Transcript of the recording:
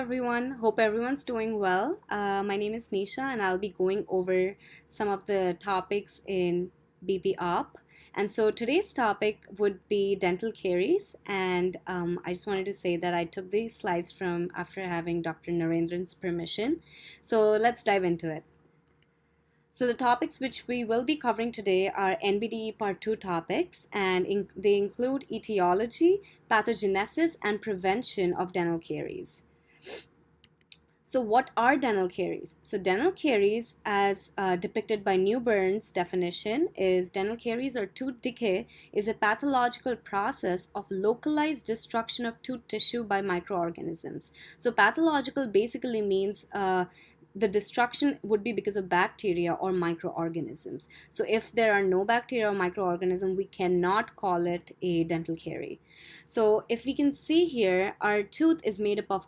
everyone. Hope everyone's doing well. My name is Nisha, and I'll be going over some of the topics in BP Op. And so today's topic would be dental caries. And I just wanted to say that I took these slides from after having Dr. Narendran's permission. So let's dive into it. So the topics which we will be covering today are NBDE Part 2 topics, and they include etiology, pathogenesis, and prevention of dental caries. So what are dental caries? So dental caries, as depicted by Newburn's definition, is dental caries or tooth decay is a pathological process of localized destruction of tooth tissue by microorganisms. So pathological basically means the destruction would be because of bacteria or microorganisms. So if there are no bacteria or microorganism, we cannot call it a dental carie. So if we can see here, our tooth is made up of